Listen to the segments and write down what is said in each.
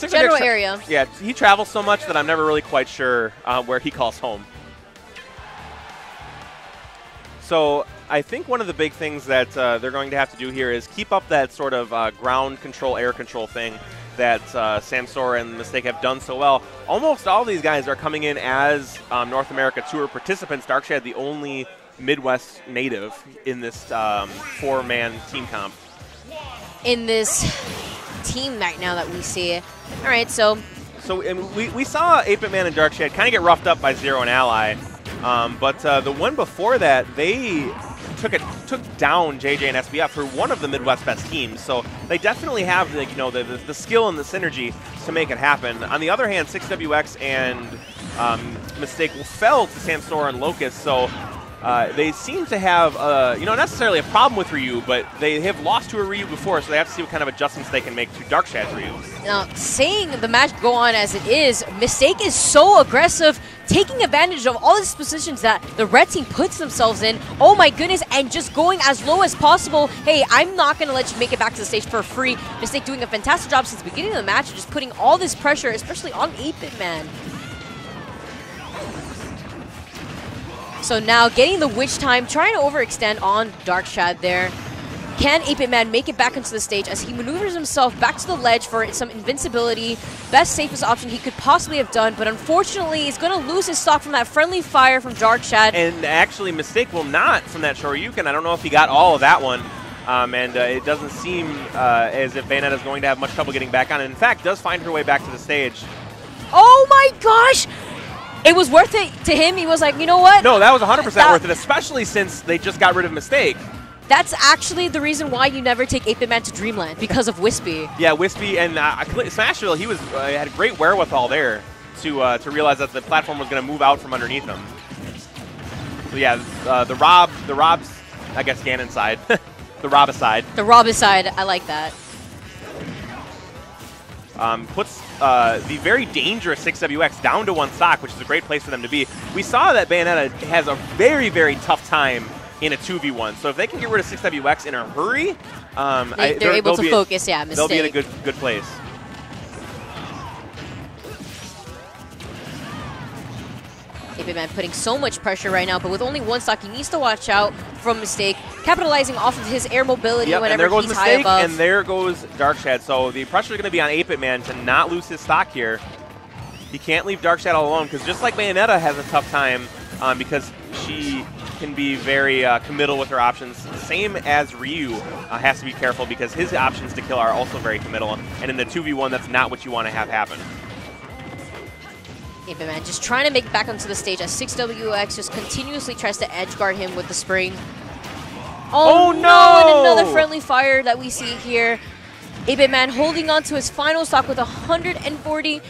General area. Yeah, he travels so much that I'm never really quite sure where he calls home. So I think one of the big things that they're going to have to do here is keep up that sort of ground control, air control thing that Samsora and Mistake have done so well. Almost all these guys are coming in as North America Tour participants. DarkShad, the only Midwest native in this 4-man team comp. In this team right now that we see. All right, so we saw 8BitMan and DarkShad kind of get roughed up by Zero and Ally. But the one before that, they took down JJ and SBF for one of the Midwest best teams. So they definitely have the skill and the synergy to make it happen. On the other hand, 6WX and Mistake fell to Samsora and Locust. So they seem to have not necessarily a problem with Ryu, but they have lost to a Ryu before, so they have to see what kind of adjustments they can make to DarkShad's Ryu. Now, seeing the match go on as it is, Mistake is so aggressive, taking advantage of all these positions that the red team puts themselves in. Oh my goodness, and just going as low as possible. Hey, I'm not going to let you make it back to the stage for free. Mistake doing a fantastic job since the beginning of the match, just putting all this pressure, especially on 8BitMan. So now getting the witch time, trying to overextend on DarkShad there. Can 8BitMan make it back into the stage as he maneuvers himself back to the ledge for some invincibility? Best, safest option he could possibly have done, but unfortunately he's going to lose his stock from that friendly fire from DarkShad. And actually, Mistake will not from that Shoryuken. I don't know if he got all of that one. And it doesn't seem as if Bayonetta is going to have much trouble getting back on. And in fact, does find her way back to the stage. Oh my gosh! It was worth it to him. He was like, you know what? No, that was 100% worth it, especially since they just got rid of Mistake. That's actually the reason why you never take 8BitMan to Dreamland, because of Wispy. Yeah, Wispy and Smashville, he had great wherewithal there to realize that the platform was going to move out from underneath him. So yeah, the Rob's, I guess, Ganon side. The Robicide. The Robicide, I like that. Puts the very dangerous 6WX down to 1 stock, which is a great place for them to be. We saw that Bayonetta has a very, very tough time in a 2v1. So if they can get rid of 6WX in a hurry, they're able to focus, yeah, Mistake. They'll be in a good place. 8BitMan putting so much pressure right now, but with only 1 stock, he needs to watch out from Mistake, capitalizing off of his air mobility whenever he's high above. And there goes DarkShad. So the pressure is going to be on 8BitMan to not lose his stock here. He can't leave DarkShad all alone, because just like Bayonetta has a tough time because she can be very committal with her options, same as Ryu has to be careful because his options to kill are also very committal. And in the 2v1, that's not what you want to have happen. 8BitMan just trying to make it back onto the stage as 6WX just continuously tries to edge guard him with the spring. Oh no! And another friendly fire that we see here. 8BitMan holding on to his final stock with 140%.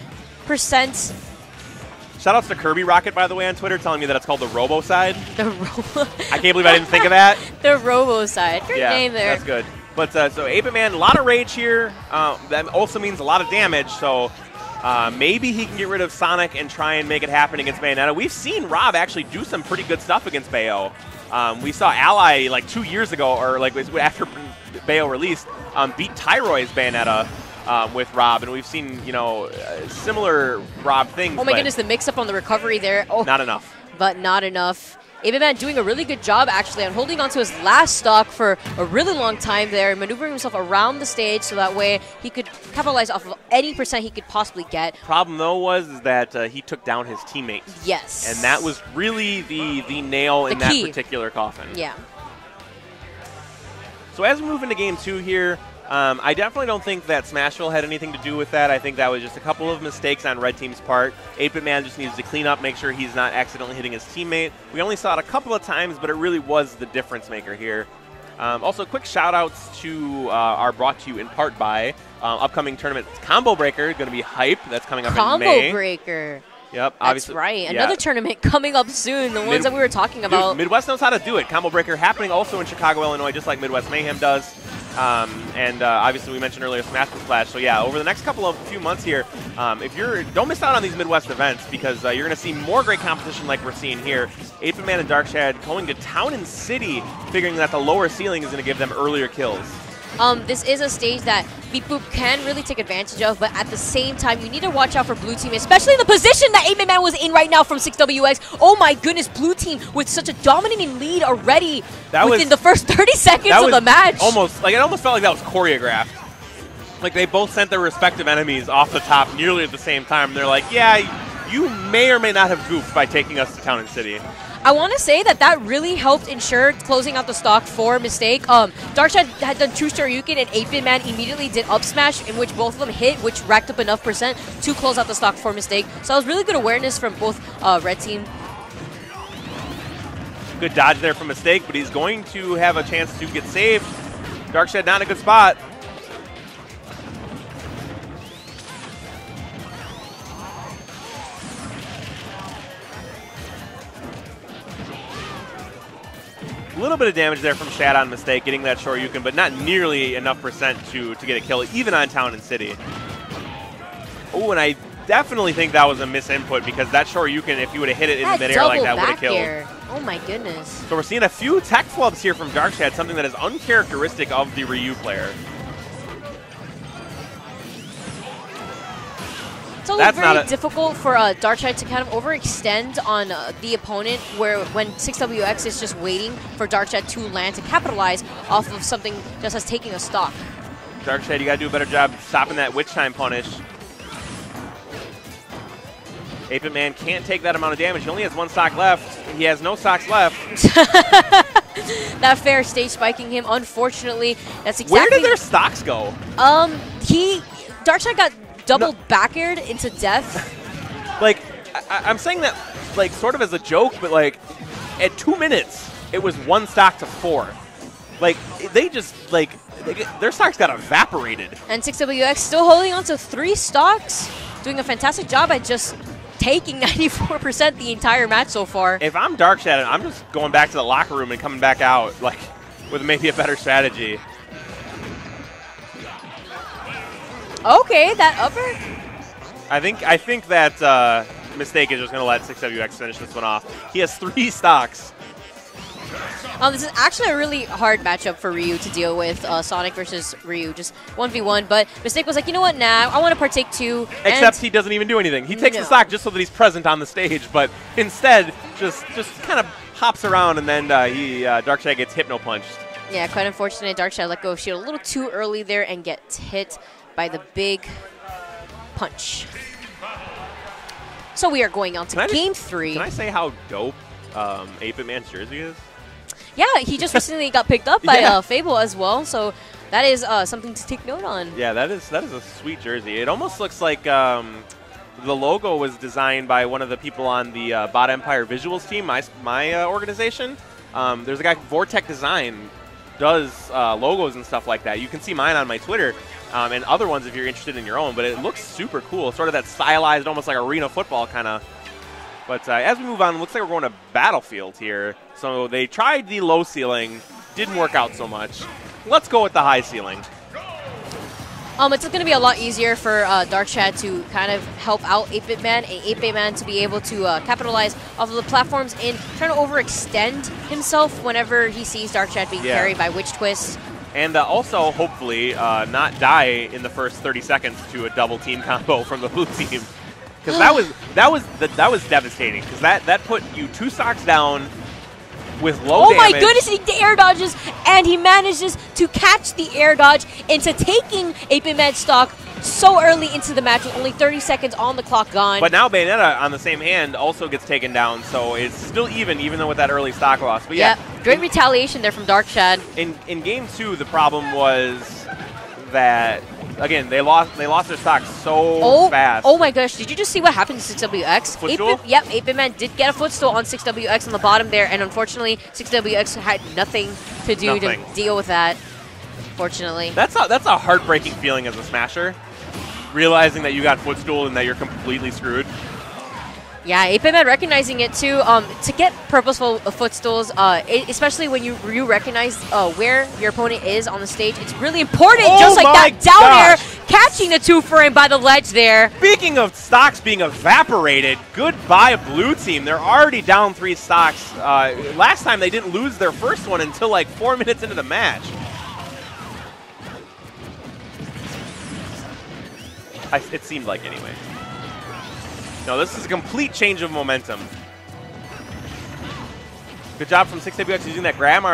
Shoutouts to Kirby Rocket, by the way, on Twitter, telling me that it's called the Robo side. The Robo. I can't believe I didn't think of that. The Robo side. Great name there. That's good. But so 8BitMan, a lot of rage here. That also means a lot of damage. So maybe he can get rid of Sonic and try and make it happen against Bayonetta. We've seen Rob actually do some pretty good stuff against Bayo. We saw Ally like 2 years ago, or like after Bayo released, beat Tyroy's Bayonetta. With Rob, and we've seen, similar Rob things. Oh my goodness, the mix-up on the recovery there. Oh, not enough. But not enough. 8BitMan doing a really good job, actually, on holding on to his last stock for a really long time there, maneuvering himself around the stage so that way he could capitalize off of any percent he could possibly get. Problem, though, was that he took down his teammate. Yes. And that was really the nail in that particular coffin. Yeah. So as we move into Game 2 here, I definitely don't think that Smashville had anything to do with that. I think that was just a couple of mistakes on Red Team's part. 8BitMan just needs to clean up, make sure he's not accidentally hitting his teammate. We only saw it a couple of times, but it really was the difference maker here. Also, quick shout-outs to our brought to you in part by upcoming tournament Combo Breaker, going to be hype. That's coming up in May. Combo Breaker. Yep, that's right. Another tournament coming up soon, the ones that we were talking about. Dude, Midwest knows how to do it. Combo Breaker happening also in Chicago, Illinois, just like Midwest Mayhem does. Obviously we mentioned earlier Smash Splash. So yeah, over the next few months here, don't miss out on these Midwest events because you're going to see more great competition like we're seeing here. 8BitMan and DarkShad going to Town and City, figuring that the lower ceiling is going to give them earlier kills. This is a stage that Beep Boop can really take advantage of, but at the same time, you need to watch out for Blue Team, especially in the position that 8BitMan was in right now from 6WX. Oh my goodness, Blue Team with such a dominating lead already within the first 30 seconds of the match. It almost felt like that was choreographed. Like they both sent their respective enemies off the top nearly at the same time. They're like, yeah, you may or may not have goofed by taking us to Town and City. I want to say that really helped ensure closing out the stock for Mistake. DarkShad had done 2 Shoryuken and 8BitMan immediately did up smash, in which both of them hit, which racked up enough percent to close out the stock for Mistake. So that was really good awareness from both Red Team. Good dodge there from Mistake, but he's going to have a chance to get saved. DarkShad not in a good spot. A little bit of damage there from Shad on Mistake, getting that Shoryuken, but not nearly enough percent to get a kill, even on Town and City. Oh, and I definitely think that was a misinput, because that Shoryuken, if you would have hit it in midair like that, would have killed. Air. Oh my goodness. So we're seeing a few tech flubs here from DarkShad, something that is uncharacteristic of the Ryu player. It's always very difficult for DarkShad to kind of overextend on the opponent, where when 6WX is just waiting for DarkShad to land to capitalize off of something just as taking a stock. DarkShad, you got to do a better job stopping that Witch Time punish. 8BitMan can't take that amount of damage. He only has 1 stock left. He has no stocks left. That fair stage spiking him. Unfortunately, that's exactly. Where did their stocks go? DarkShad got double back aired into death. Like, I'm saying that like sort of as a joke, but like at 2 minutes, it was 1 stock to 4. Like they just their stocks got evaporated. And 6WX still holding on to 3 stocks, doing a fantastic job at just taking 94% the entire match so far. If I'm DarkShad, I'm just going back to the locker room and coming back out like with maybe a better strategy. Okay, that upper. I think that Mistake is just going to let 6WX finish this one off. He has 3 stocks. This is actually a really hard matchup for Ryu to deal with, Sonic versus Ryu, just 1v1. But Mistake was like, you know what, nah, I want to partake too. Except he doesn't even do anything. He takes the stock just so that he's present on the stage, but instead just kind of hops around, and then DarkShad gets hypno-punched. Yeah, quite unfortunate. DarkShad let go of shield a little too early there and gets hit by the big punch. So we are going on to game 3. Can I say how dope 8BitMan's jersey is? Yeah, he just recently got picked up by Fable as well, so that is something to take note on. Yeah, that is a sweet jersey. It almost looks like the logo was designed by one of the people on the Bot Empire Visuals team, my organization. There's a guy, Vortec Design, does logos and stuff like that. You can see mine on my Twitter. And other ones if you're interested in your own, but it looks super cool. Sort of that stylized, almost like arena football kind of. But as we move on, it looks like we're going to Battlefield here. So they tried the low ceiling, didn't work out so much. Let's go with the high ceiling. It's going to be a lot easier for DarkShad to kind of help out 8BitMan, and 8BitMan to be able to capitalize off of the platforms in trying to overextend himself whenever he sees DarkShad being carried by Witch Twist. And also, hopefully, not die in the first 30 seconds to a double team combo from the blue team, because that was devastating. Because that put you 2 stocks down with low damage. Oh my goodness! He air dodges, and he manages to catch the air dodge into taking 8BitMan's stock so early into the match with only 30 seconds on the clock gone. But now Bayonetta on the same hand also gets taken down, so it's still even though with that early stock loss. But yeah, great retaliation there from DarkShad. In game 2, the problem was that again they lost their stock so fast. Oh my gosh! Did you just see what happened to 6WX? Footstool? Yep, 8BitMan did get a footstool on 6WX on the bottom there, and unfortunately 6WX had nothing to do to deal with that. Fortunately, that's a heartbreaking feeling as a smasher. Realizing that you got footstool and that you're completely screwed. Yeah, 8BitMan recognizing it too. To get purposeful footstools, especially when you recognize where your opponent is on the stage, it's really important. Just like that down air, catching the 2-frame by the ledge there. Speaking of stocks being evaporated, goodbye blue team. They're already down 3 stocks. Last time they didn't lose their first one until like 4 minutes into the match. It seemed like anyway. No, this is a complete change of momentum. Good job from 6WX using that grab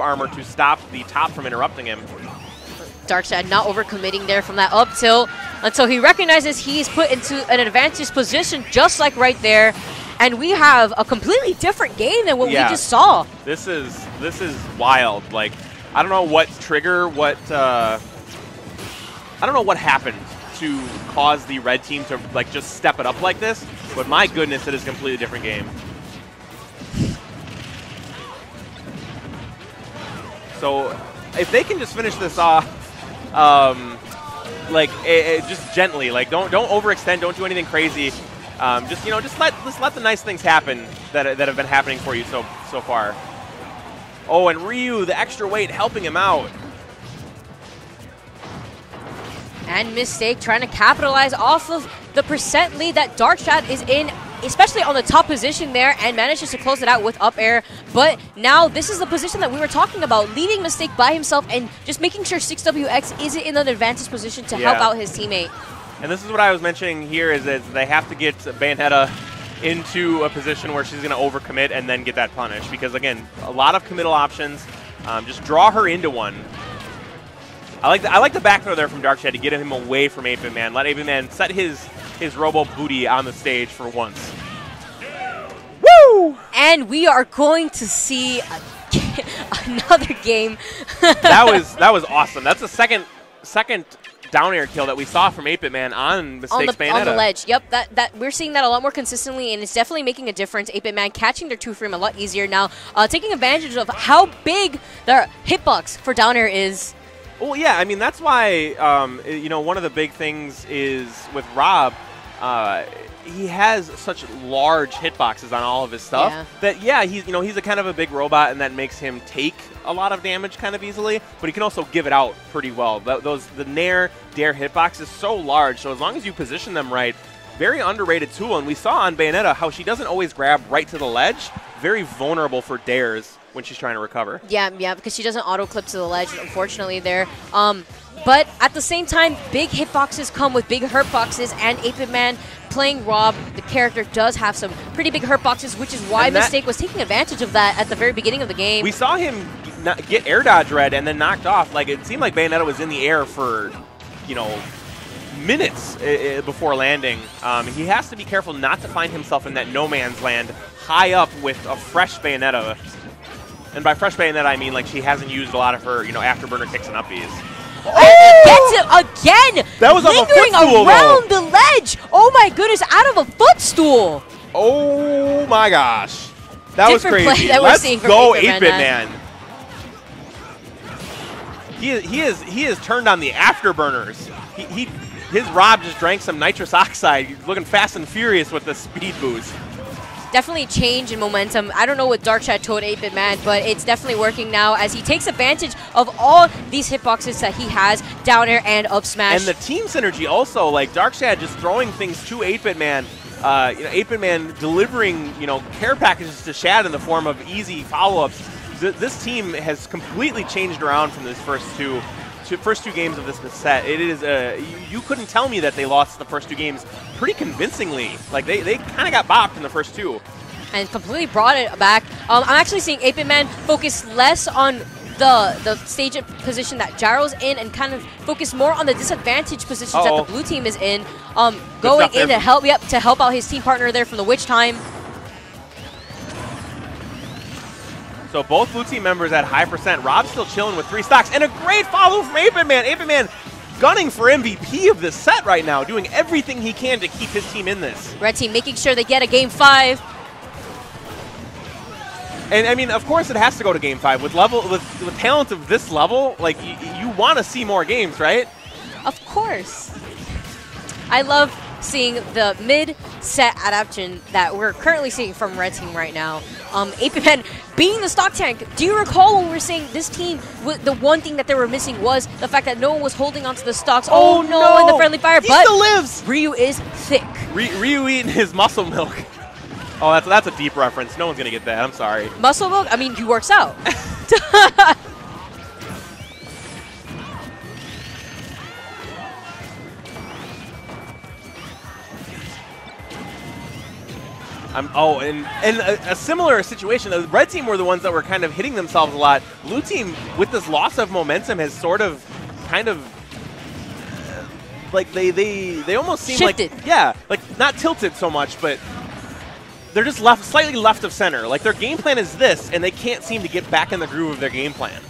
armor to stop the top from interrupting him. DarkShad not overcommitting there from that up tilt until he recognizes he's put into an advantage position just like right there. And we have a completely different game than what we just saw. This is wild. Like, I don't know what trigger, I don't know what happened to cause the red team to like just step it up like this, but my goodness, it is a completely different game. So if they can just finish this off, like just gently, like don't overextend, don't do anything crazy. Just let the nice things happen that have been happening for you so far. Oh, and Ryu, the extra weight, helping him out. And Mistake trying to capitalize off of the percent lead that DarkShad is in, especially on the top position there, and manages to close it out with up air. But now this is the position that we were talking about, leaving Mistake by himself and just making sure 6WX isn't in an advantage position to help out his teammate. And this is what I was mentioning here, is that they have to get Bayonetta into a position where she's going to overcommit and then get that punish. Because, again, a lot of committal options. Just draw her into one. I like the back throw there from DarkShad to get him away from 8BitMan. Let 8BitMan set his robo booty on the stage for once. Woo! And we are going to see another game. that was awesome. That's the second down air kill that we saw from 8BitMan on Mistake's Bayonetta. On the ledge. Yep, that we're seeing that a lot more consistently, and it's definitely making a difference. 8BitMan catching their 2-frame a lot easier now, taking advantage of how big their hitbox for down air is. Well, yeah, I mean, that's why, one of the big things is with Rob, he has such large hitboxes on all of his stuff that, he's a kind of a big robot, and that makes him take a lot of damage kind of easily, but he can also give it out pretty well. The Nair, Dare hitbox is so large, so as long as you position them right, very underrated tool, and we saw on Bayonetta how she doesn't always grab right to the ledge, very vulnerable for dares when she's trying to recover. Yeah, because she doesn't auto-clip to the ledge, unfortunately, there. But at the same time, big hitboxes come with big hurtboxes, and 8BitMan playing Rob, the character, does have some pretty big hurtboxes, which is why Mistake was taking advantage of that at the very beginning of the game. We saw him get air dodge red and then knocked off. Like, it seemed like Bayonetta was in the air for, minutes before landing. He has to be careful not to find himself in that no man's land high up with a fresh Bayonetta. And by fresh Bayonetta, I mean, like, she hasn't used a lot of her, afterburner kicks and uppies. Oh! Gets it again! That was on a footstool, around the ledge! Oh my goodness, out of a footstool! Oh my gosh. That was crazy. Play that Let's go 8BitMan. He has turned on the afterburners. His Rob just drank some nitrous oxide. He's looking fast and furious with the speed boost. Definitely change in momentum. I don't know what DarkShad told 8BitMan, but it's definitely working now as he takes advantage of all these hitboxes that he has, down air and up smash. And the team synergy also, like DarkShad just throwing things to 8BitMan, 8BitMan delivering, care packages to Shad in the form of easy follow-ups. This team has completely changed around from this first two games of this set. It is you couldn't tell me that they lost the first two games pretty convincingly. Like they kind of got bopped in the first two, and completely brought it back. I'm actually seeing 8BitMan focus less on the stage position that Gyro's in, and kind of focus more on the disadvantaged positions that the blue team is in. Going in to help out his team partner there from the Witch Time. So both blue team members at high percent. Rob's still chilling with 3 stocks. And a great follow from 8BitMan. 8BitMan gunning for MVP of this set right now, doing everything he can to keep his team in this. Red team making sure they get a Game 5. And I mean, of course it has to go to Game 5. With talent of this level, like you want to see more games, right? Of course. I love seeing the mid-set adaptation that we're currently seeing from Red Team right now. 8BitMan being the stock tank. Do you recall when we were saying this team, the one thing that they were missing was the fact that no one was holding onto the stocks? Oh no, in the friendly fire, he still lives! Ryu is thick. Ryu eating his muscle milk. Oh, that's a deep reference. No one's going to get that. I'm sorry. Muscle milk? I mean, he works out. And a similar situation. The red team were the ones that were kind of hitting themselves a lot. Blue team, with this loss of momentum, has sort of, kind of, like they almost seem shifted. Like, yeah, like not tilted so much, but they're just slightly left of center. Like their game plan is this, and they can't seem to get back in the groove of their game plan.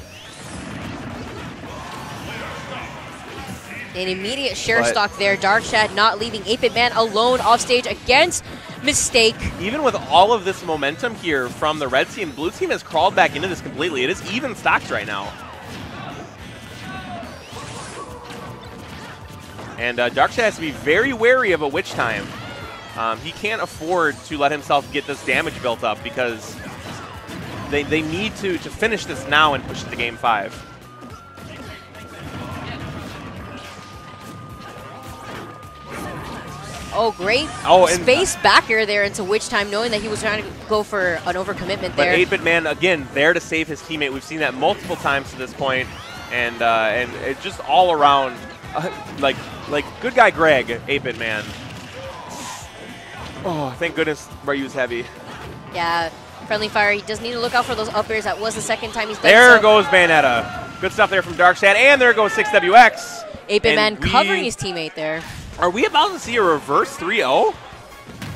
An immediate share stock there. DarkShad not leaving 8BitMan alone off stage against Mistake. Even with all of this momentum here from the red team, blue team has crawled back into this completely. It is even stocks right now. And DarkShad has to be very wary of a witch time. He can't afford to let himself get this damage built up because they need to finish this now and push it to game 5. Oh, great space backer there into Witch Time, knowing that he was trying to go for an overcommitment there. But 8BitMan, again, there to save his teammate. We've seen that multiple times to this point, and it's just all around, like good guy Greg, 8BitMan. Oh, thank goodness Ryu's heavy. Yeah, friendly fire. He does need to look out for those up airs. That was the second time he's done There goes Bayonetta. Good stuff there from DarkShad, and there goes 6WX. 8BitMan covering his teammate there. Are we about to see a reverse 3-0?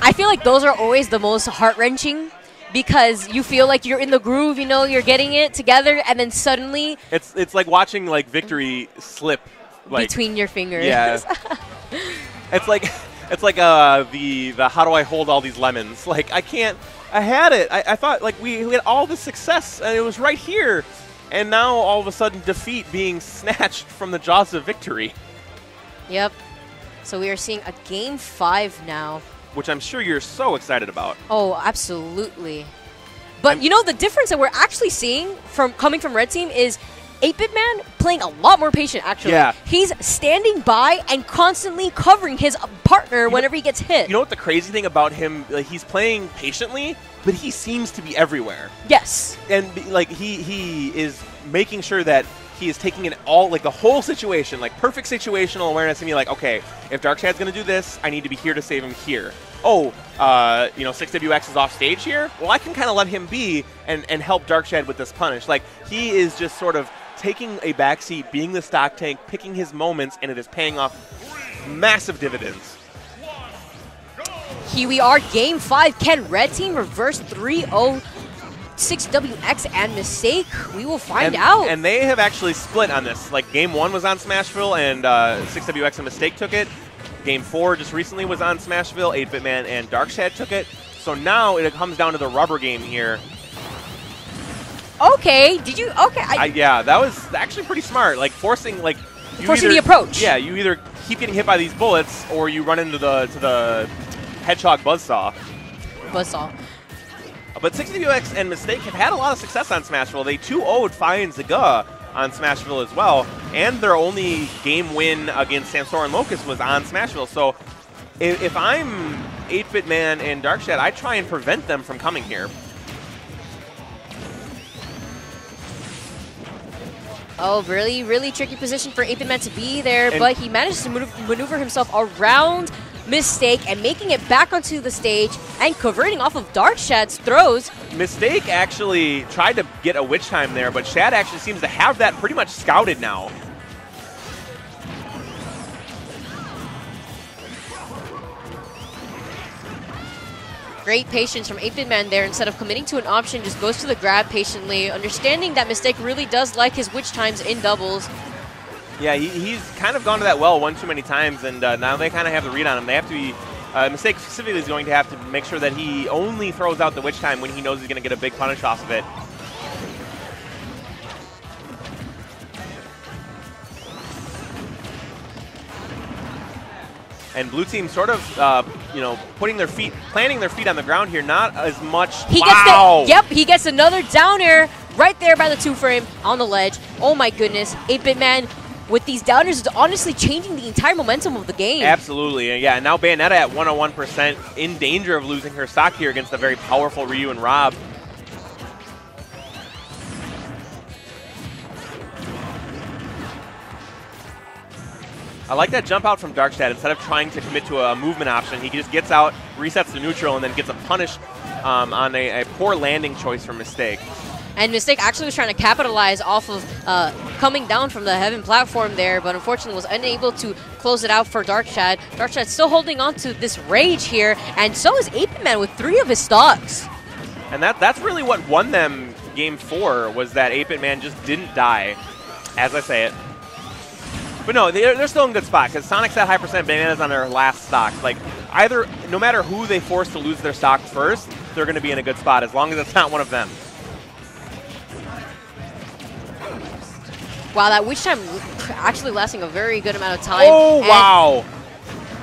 I feel like those are always the most heart-wrenching because you feel like you're in the groove, you know, you're getting it together, and then suddenly it's like watching like victory slip between your fingers. Yeah. it's like the how do I hold all these lemons? Like I had it. I thought like we had all the success and it was right here. And now all of a sudden defeat being snatched from the jaws of victory. Yep. So we are seeing a game 5 now. Which I'm sure you're so excited about. Oh, absolutely. But you know, the difference that we're actually seeing coming from Red Team is 8BitMan playing a lot more patient, actually. Yeah. He's standing by and constantly covering his partner whenever he gets hit. You know what the crazy thing about him, like, he's playing patiently, but he seems to be everywhere. Yes. And like he is making sure that he is taking in all, like the whole situation, like perfect situational awareness, and be like, okay, if DarkShad's going to do this, I need to be here to save him here. Oh, you know, 6WX is off stage here? Well, I can kind of let him be and help DarkShad with this punish. Like, he is just sort of taking a backseat, being the stock tank, picking his moments, and it is paying off massive dividends. Here we are, game 5. Can Red Team reverse 3-0? 6WX and Mistake? We will find out. And they have actually split on this. Like, game 1 was on Smashville, and 6WX and Mistake took it. Game 4 just recently was on Smashville. 8BitMan and DarkShad took it. So now it comes down to the rubber game here. Okay, did you? Okay. Yeah, that was actually pretty smart. Like, forcing the approach. Yeah, you either keep getting hit by these bullets, or you run into the Hedgehog Buzzsaw. But 6WX and Mistake have had a lot of success on Smashville. They 2-0'd Fi and Zaga on Smashville as well, and their only game win against Samsora and Locust was on Smashville. So if I'm 8BitMan and DarkShad, I try and prevent them from coming here. Oh, really, really tricky position for 8BitMan to be there, but he managed to maneuver himself around Mistake and making it back onto the stage and converting off of DarkShad's throws. Mistake actually tried to get a witch time there, but Shad actually seems to have that pretty much scouted now. Great patience from 8BitMan there. Instead of committing to an option, just goes to the grab patiently, understanding that Mistake really does like his witch times in doubles. Yeah, he's kind of gone to that well one too many times, and now they kind of have the read on him. They have to be, Mistake specifically is going to have to make sure that he only throws out the witch time when he knows he's going to get a big punish off of it. And blue team sort of, you know, planting their feet on the ground here. Not as much. He gets another down air right there by the 2-frame on the ledge. Oh my goodness, 8BitMan with these downers is honestly changing the entire momentum of the game. Absolutely, yeah. Now Bayonetta at 101%, in danger of losing her stock here against the very powerful Ryu and Rob. I like that jump out from DarkShad. Instead of trying to commit to a movement option, he just gets out, resets to neutral, and then gets a punish on a poor landing choice from Mistake. And Mistake actually was trying to capitalize off of coming down from the Heaven platform there, but unfortunately was unable to close it out for DarkShad. DarkShad still holding on to this rage here, and so is 8BitMan with 3 of his stocks. And that's really what won them Game 4, was that 8BitMan just didn't die, as I say it. But no, they're still in good spot, because Sonic's at high percent, Banana's on their last stock. Like, either, no matter who they force to lose their stock first, they're going to be in a good spot, as long as it's not one of them. Wow, that Witch Time actually lasting a very good amount of time. Oh, wow.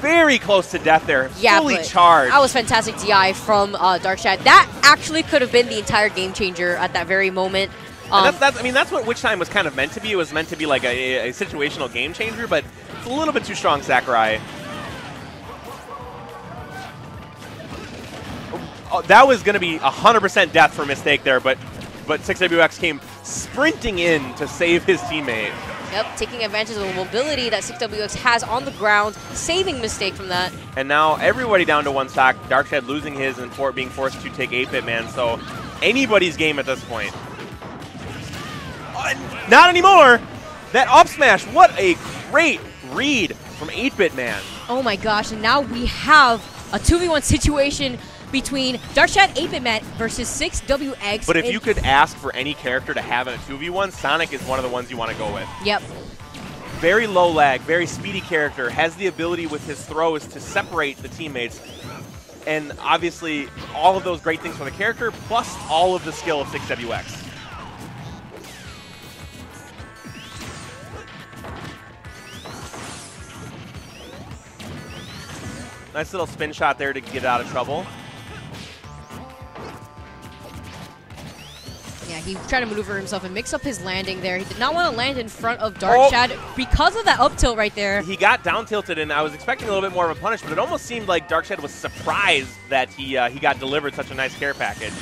Very close to death there. Yeah, fully charged. That was fantastic DI from DarkShad. That actually could have been the entire game changer at that very moment. I mean, that's what Witch Time was kind of meant to be. It was meant to be like a situational game changer, but it's a little bit too strong, Sakurai. Oh, that was going to be 100% death for Mistake there, but 6WX came sprinting in to save his teammate. Yep, taking advantage of the mobility that 6WX has on the ground, saving Mistake from that. And now everybody down to 1 stock. DarkShad losing his and being forced to take 8BitMan, so anybody's game at this point. Not anymore! That up smash, what a great read from 8BitMan. Oh my gosh, and now we have a 2v1 situation between DarkShad 8BitMan versus 6WX. But if you could ask for any character to have in a 2v1, Sonic is one of the ones you want to go with. Yep. Very low lag, very speedy character, has the ability with his throws to separate the teammates. And obviously, all of those great things for the character, plus all of the skill of 6WX. Nice little spin shot there to get out of trouble. Yeah, he tried to maneuver himself and mix up his landing there. He did not want to land in front of DarkShad because of that up tilt right there. He got down tilted, and I was expecting a little bit more of a punish, but it almost seemed like DarkShad was surprised that he got delivered such a nice care package.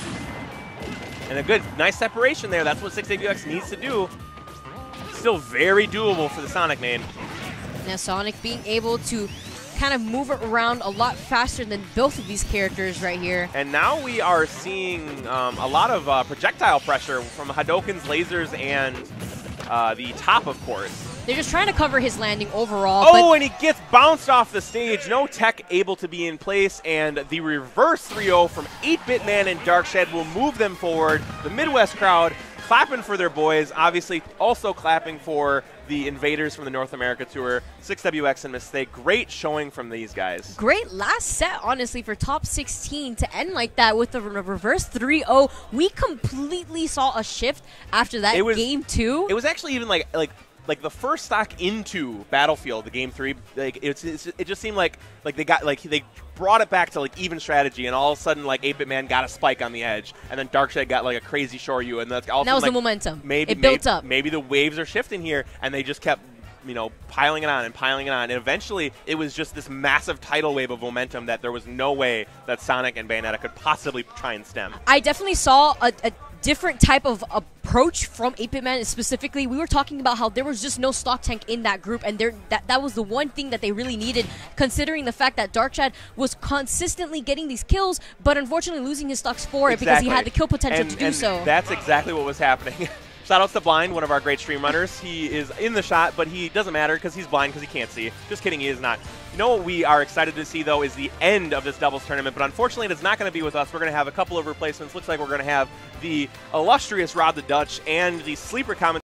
And a good, nice separation there. That's what 6WX needs to do. Still very doable for the Sonic main. Now Sonic being able to kind of move it around a lot faster than both of these characters right here. And now we are seeing a lot of projectile pressure from Hadouken's lasers and the top, of course. They're just trying to cover his landing overall. Oh, and he gets bounced off the stage. No tech able to be in place, and the reverse 3-0 from 8BitMan and DarkShad will move them forward. The Midwest crowd clapping for their boys, obviously also clapping for the invaders from the North America Tour, 6WX and Mistake. Great showing from these guys. Great last set, honestly, for top 16 to end like that with the reverse 3-0. We completely saw a shift after that game 2. It was actually even like the first stock into Battlefield, the game 3. Like it just seemed like they brought it back to like even strategy, and all of a sudden like 8BitMan got a spike on the edge, and then DarkShad got like a crazy Shoryu, and that's also that was like, the momentum. It built up. Maybe the waves are shifting here, and they just kept piling it on and piling it on, and eventually it was just this massive tidal wave of momentum that there was no way that Sonic and Bayonetta could possibly try and stem. I definitely saw a different type of approach from 8BitMan. Specifically, we were talking about how there was just no stock tank in that group, and that was the one thing that they really needed, considering the fact that DarkShad was consistently getting these kills, but unfortunately losing his stocks for it because he had the kill potential to do so. That's exactly what was happening. Shoutouts to Blind, one of our great stream runners. He is in the shot, but he doesn't matter because he's blind because he can't see. Just kidding, he is not. You know what we are excited to see, though, is the end of this doubles tournament, but unfortunately it's not going to be with us. We're going to have a couple of replacements. Looks like we're going to have the illustrious Rod the Dutch and the sleeper comment